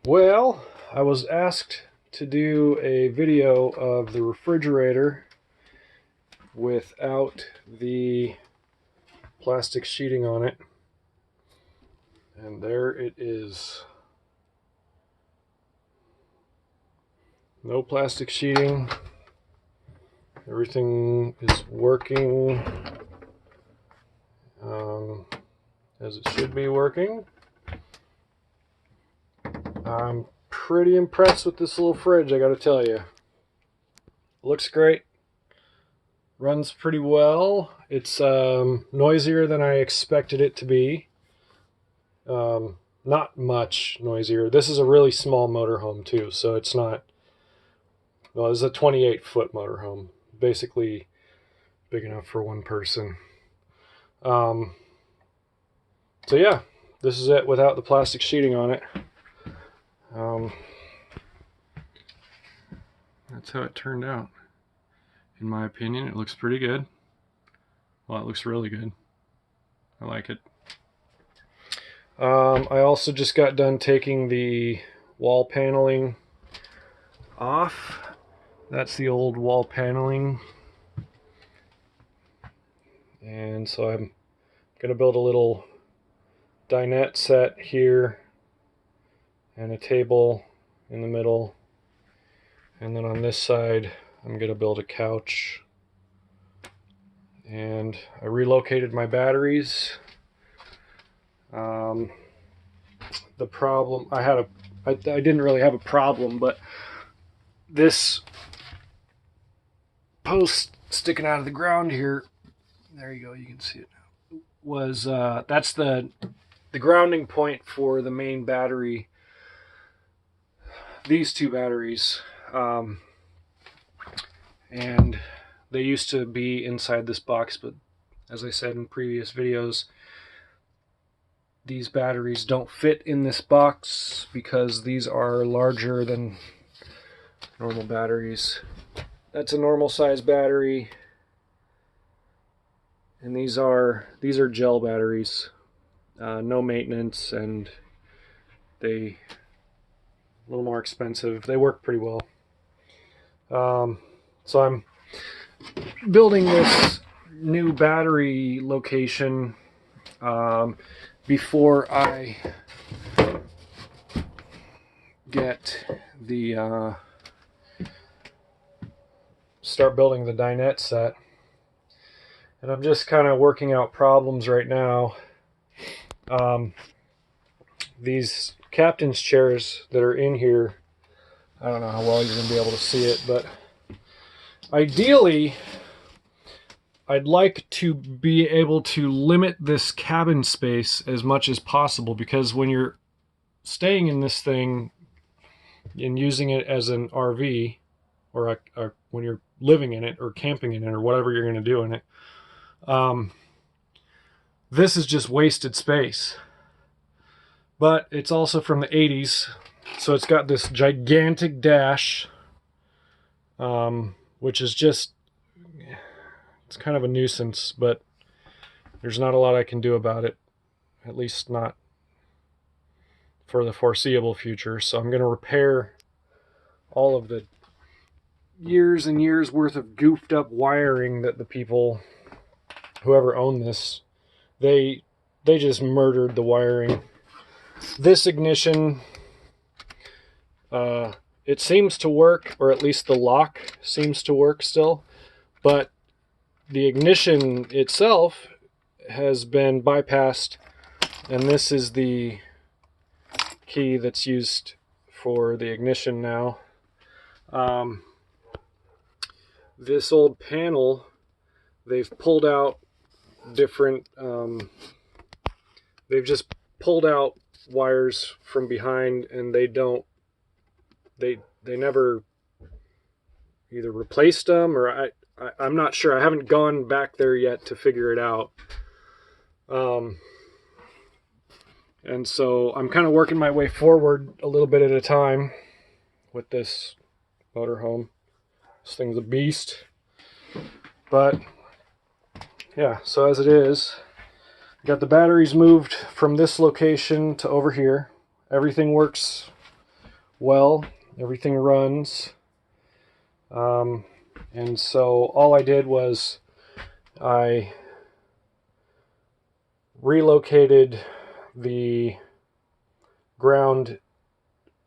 Well, I was asked to do a video of the refrigerator without the plastic sheeting on it. And there it is. No plastic sheeting. Everything is working as it should be working. I'm pretty impressed with this little fridge, I gotta tell you. Looks great. Runs pretty well. It's noisier than I expected it to be. Not much noisier. This is a really small motorhome too, so it's not... Well, this is a 28-foot motorhome. Basically big enough for one person. So yeah, this is it without the plastic sheeting on it. That's how it turned out. In my opinion, it looks pretty good. Well, it looks really good. I like it. I also just got done taking the wall paneling off. That's the old wall paneling. And so I'm going to build a little dinette set here and a table in the middle. And then on this side, I'm going to build a couch. And I relocated my batteries. The problem, I didn't really have a problem, but this post sticking out of the ground here, there you go, you can see it now, was, that's the grounding point for the main battery. These two batteries, and they used to be inside this box, but as I said in previous videos, these batteries don't fit in this box because these are larger than normal batteries. That's a normal size battery, and these are gel batteries, no maintenance, and they a little more expensive. They work pretty well. So I'm building this new battery location before I get the start building the dinette set. And I'm just kind of working out problems right now. These captain's chairs that are in here, I don't know how well you're going to be able to see it, but ideally I'd like to be able to limit this cabin space as much as possible, because when you're staying in this thing and using it as an RV, or when you're living in it or camping in it or whatever you're going to do in it, this is just wasted space. But it's also from the 80s, so it's got this gigantic dash, which is just, it's kind of a nuisance, but there's not a lot I can do about it, at least not for the foreseeable future. So I'm going to repair all of the years and years worth of goofed up wiring that the people, whoever owned this, they just murdered the wiring. This ignition, it seems to work, or at least the lock seems to work still, but the ignition itself has been bypassed, and this is the key that's used for the ignition now. This old panel, they've pulled out different, they've just pulled out wires from behind, and they never either replaced them, or I'm not sure. I haven't gone back there yet to figure it out. And so I'm kind of working my way forward a little bit at a time with this motorhome. This thing's a beast. But yeah, so as it is, got the batteries moved from this location to over here. Everything works well. Everything runs. And so all I did was I relocated the ground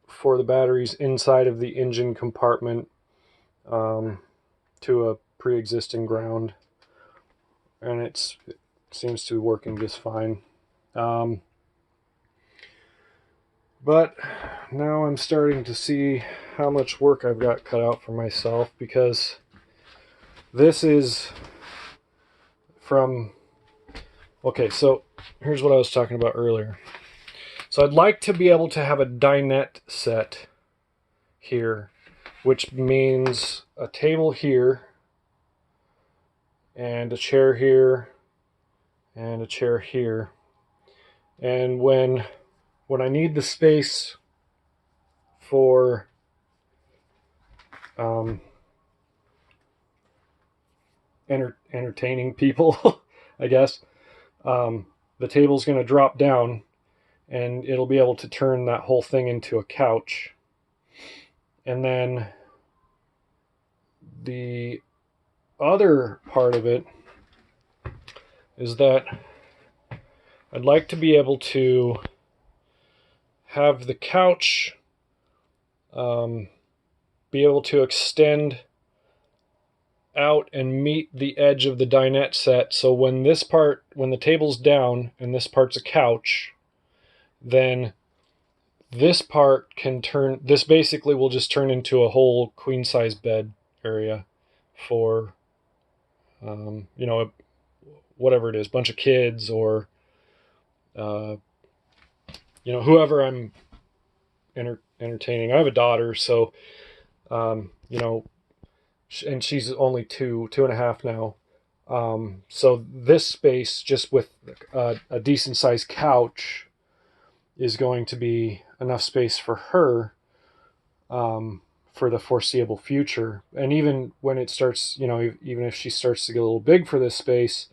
for the batteries inside of the engine compartment to a pre-existing ground, and it seems to be working just fine. But now I'm starting to see how much work I've got cut out for myself, because this is from... Okay, so here's what I was talking about earlier. So I'd like to be able to have a dinette set here, which means a table here, and a chair here, and a chair here. And when I need the space for entertaining people, I guess, the table's going to drop down, and it'll be able to turn that whole thing into a couch. And then the other part of it is that I'd like to be able to have the couch be able to extend out and meet the edge of the dinette set. So when the table's down and this part's a couch, then this part can turn, this basically will just turn into a whole queen size bed area for, whatever it is, bunch of kids, or, whoever I'm entertaining. I have a daughter, so, and she's only two and a half now. So this space, just with a decent sized couch, is going to be enough space for her for the foreseeable future. And even when it starts, even if she starts to get a little big for this space,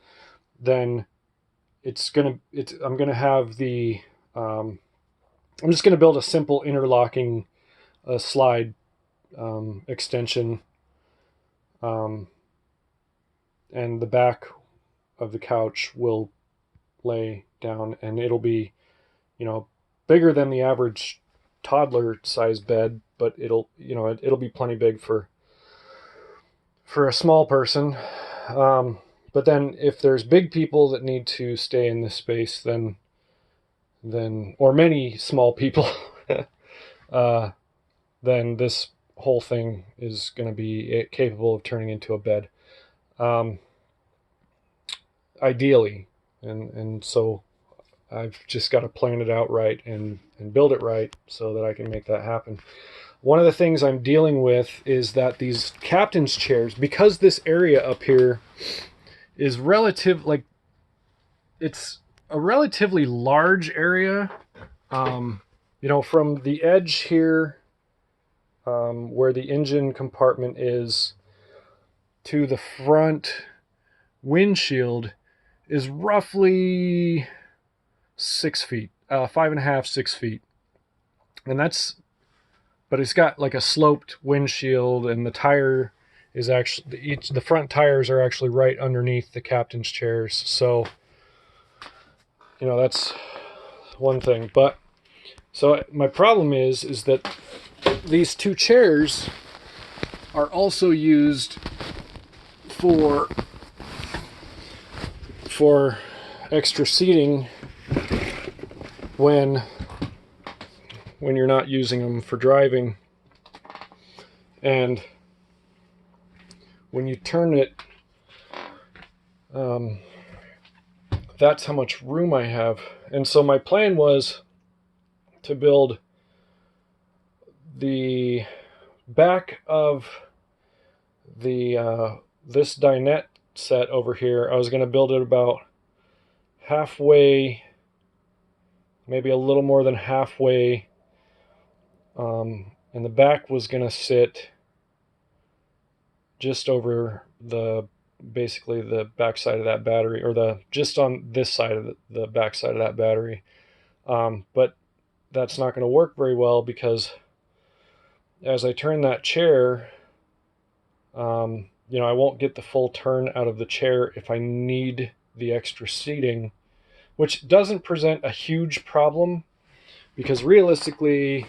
then I'm just gonna build a simple interlocking slide extension, and the back of the couch will lay down, and it'll be, bigger than the average toddler size bed, but it'll be plenty big for a small person. But then if there's big people that need to stay in this space, then or many small people, then this whole thing is going to be capable of turning into a bed, ideally. And so I've just got to plan it out right and build it right so that I can make that happen. One of the things I'm dealing with is that these captain's chairs, because this area up here is it's a relatively large area, from the edge here, where the engine compartment is, to the front windshield is roughly 6 feet, 5.5, 6 feet. And but it's got like a sloped windshield, and the tire is actually, the front tires are actually right underneath the captain's chairs. So, that's one thing. But so my problem is that these two chairs are also used for extra seating when you're not using them for driving. And when you turn it, that's how much room I have. And so my plan was to build the back of the this dinette set over here. I was going to build it about halfway, maybe a little more than halfway, and the back was going to sit just over basically the back side of that battery, or just on this side of the back side of that battery. But that's not going to work very well, because as I turn that chair, you know, I won't get the full turn out of the chair if I need the extra seating, which doesn't present a huge problem because realistically,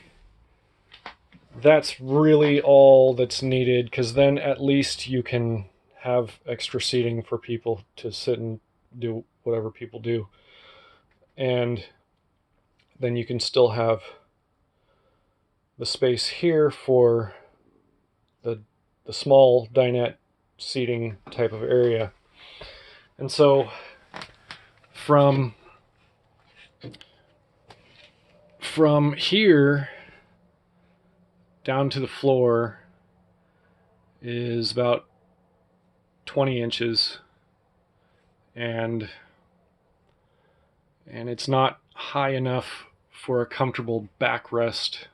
that's really all that's needed, because then at least you can have extra seating for people to sit and do whatever people do. And then you can still have the space here for the small dinette seating type of area. And so from here down to the floor is about 20 inches, and it's not high enough for a comfortable backrest.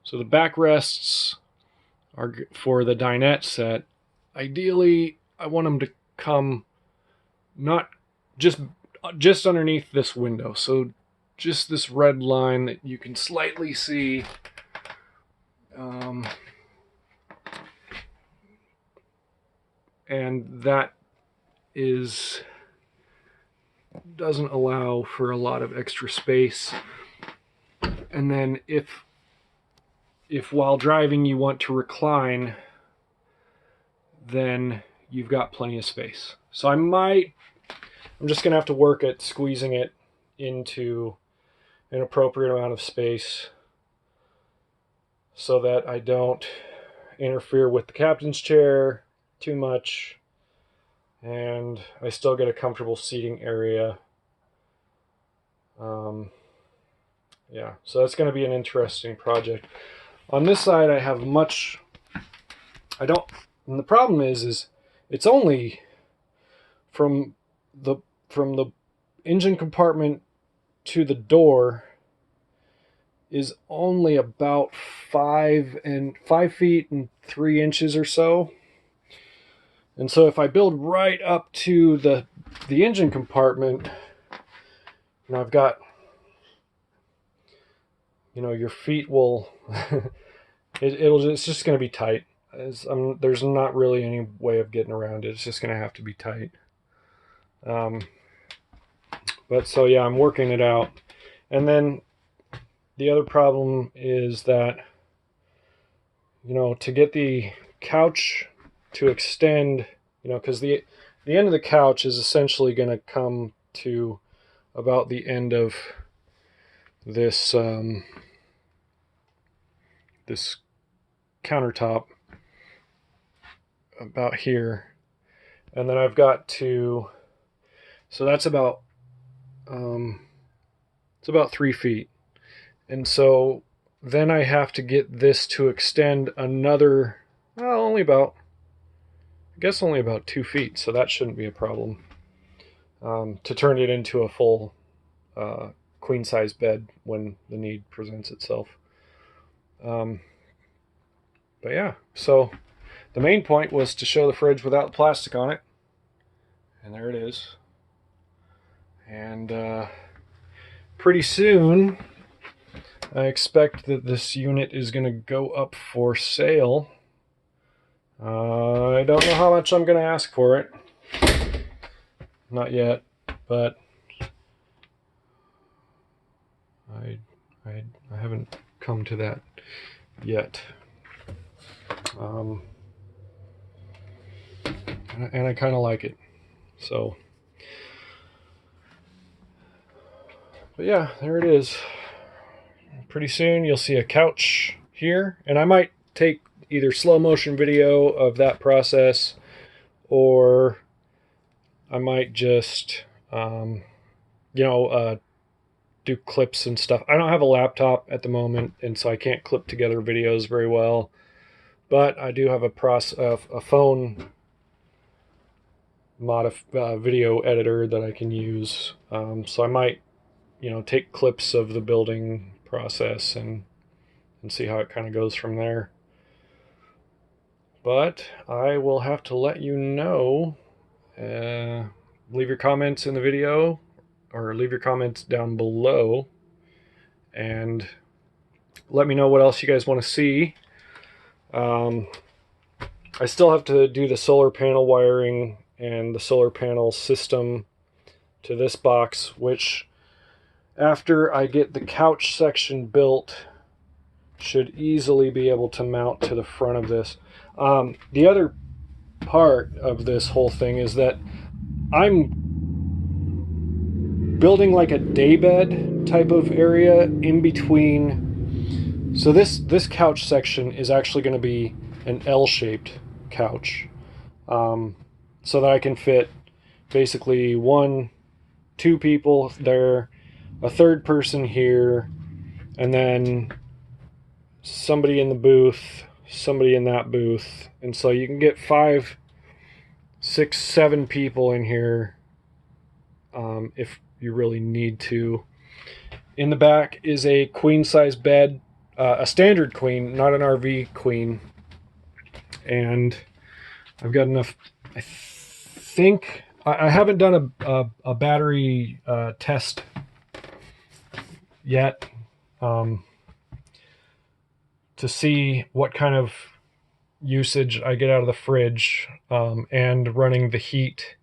So the backrests are for the dinette set. Ideally, I want them to come not just underneath this window, so just this red line that you can slightly see. And that doesn't allow for a lot of extra space. And then if while driving you want to recline, then you've got plenty of space. So I'm just gonna have to work at squeezing it into an appropriate amount of space so that I don't interfere with the captain's chair too much, and I still get a comfortable seating area. Yeah, so that's going to be an interesting project. On this side, I have and the problem is it's only from the engine compartment to the door is only about 5 feet and 3 inches or so. And so if I build right up to the engine compartment, and I've got, you know, your feet will, it's just going to be tight. There's not really any way of getting around it. It's just going to have to be tight. But so yeah, I'm working it out. And then the other problem is that, you know, to get the couch to extend, you know, because the end of the couch is essentially going to come to about the end of this this countertop about here, and then I've got to, so that's about it's about 3 feet, and so then I have to get this to extend another, well, only about 2 feet, so that shouldn't be a problem, to turn it into a full queen size bed when the need presents itself. But yeah, so the main point was to show the fridge without plastic on it, and there it is. And pretty soon I expect that this unit is going to go up for sale. I don't know how much I'm going to ask for it. Not yet, but I haven't come to that yet. And I kind of like it. So, but yeah, there it is. Pretty soon you'll see a couch here, and I might take either slow motion video of that process, or I might just, do clips and stuff. I don't have a laptop at the moment, and so I can't clip together videos very well. But I do have a phone video editor that I can use. So I might, take clips of the building process and see how it kind of goes from there. But I will have to let you know. Leave your comments in the video, or leave your comments down below, and let me know what else you guys want to see. I still have to do the solar panel wiring and the solar panel system to this box, which after I get the couch section built should easily be able to mount to the front of this. The other part of this whole thing is that I'm building like a daybed type of area in between. So this couch section is actually going to be an L-shaped couch, so that I can fit basically two people there, a third person here, and then somebody in the booth, somebody in that booth. And so you can get 5, 6, 7 people in here if you really need to. In the back is a queen size bed, a standard queen, not an RV queen. And I've got enough, I think, I haven't done a battery test yet to see what kind of usage I get out of the fridge and running the heat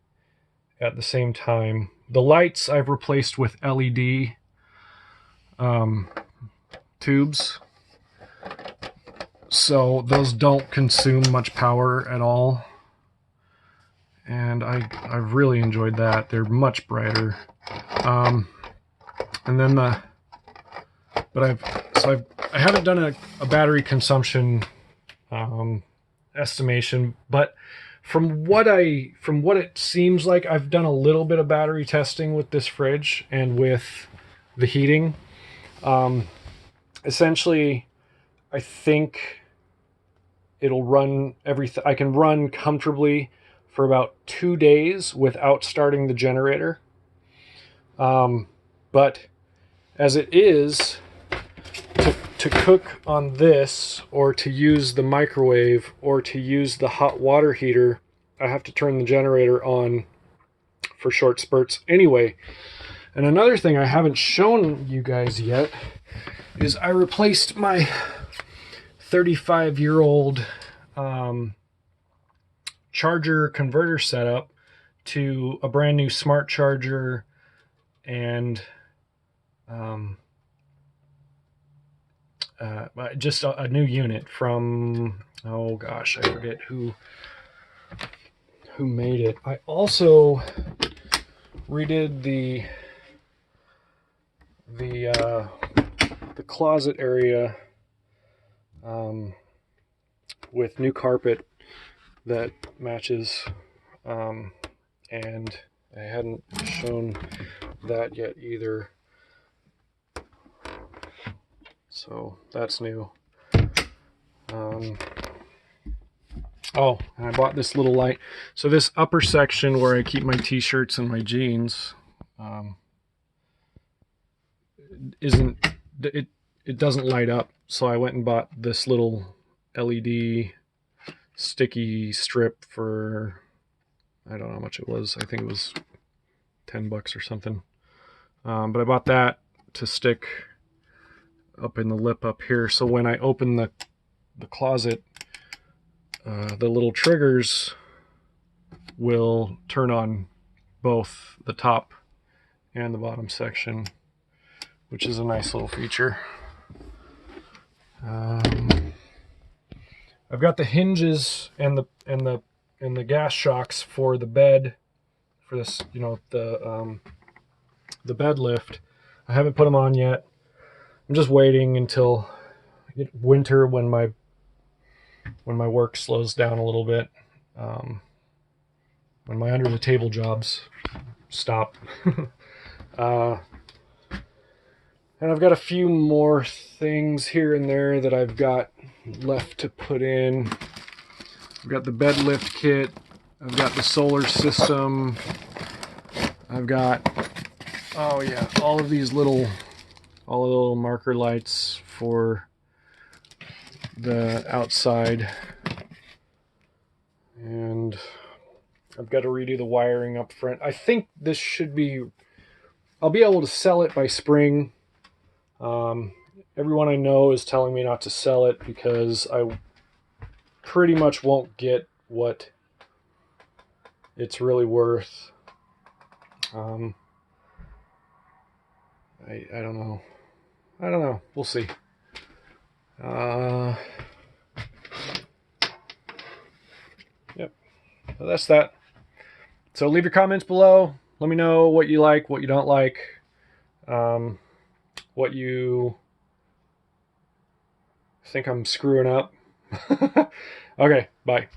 at the same time. The lights I've replaced with LED tubes, so those don't consume much power at all, and I've really enjoyed that. They're much brighter. And then I haven't done a battery consumption estimation, but from what it seems like, I've done a little bit of battery testing with this fridge and with the heating. Essentially, I think it'll run everything. I can run comfortably for about 2 days without starting the generator. But as it is, to cook on this, or to use the microwave, or to use the hot water heater, I have to turn the generator on for short spurts anyway. And another thing I haven't shown you guys yet is I replaced my 35-year-old charger converter setup to a brand new smart charger and just a new unit from, oh gosh, I forget who made it. I also redid the closet area with new carpet that matches, and I hadn't shown that yet either. So that's new. Oh, and I bought this little light. So this upper section where I keep my t-shirts and my jeans it doesn't light up. So I went and bought this little LED sticky strip for, I don't know how much it was. I think it was $10 or something. But I bought that to stick up in the lip up here, so when I open the closet, the little triggers will turn on both the top and the bottom section, which is a nice little feature. I've got the hinges and the gas shocks for the bed, for this, the bed lift. I haven't put them on yet. I'm just waiting until winter, when my work slows down a little bit, when my under the table jobs stop. And I've got a few more things here and there that I've got left to put in. I've got the bed lift kit. I've got the solar system. I've got, oh yeah, all the little marker lights for the outside. And I've got to redo the wiring up front. I think this should be, I'll be able to sell it by spring. Everyone I know is telling me not to sell it because pretty much won't get what it's really worth. I don't know. I don't know. We'll see. Yep. So that's that. So leave your comments below. Let me know what you like, what you don't like, what you think I'm screwing up. Okay, bye.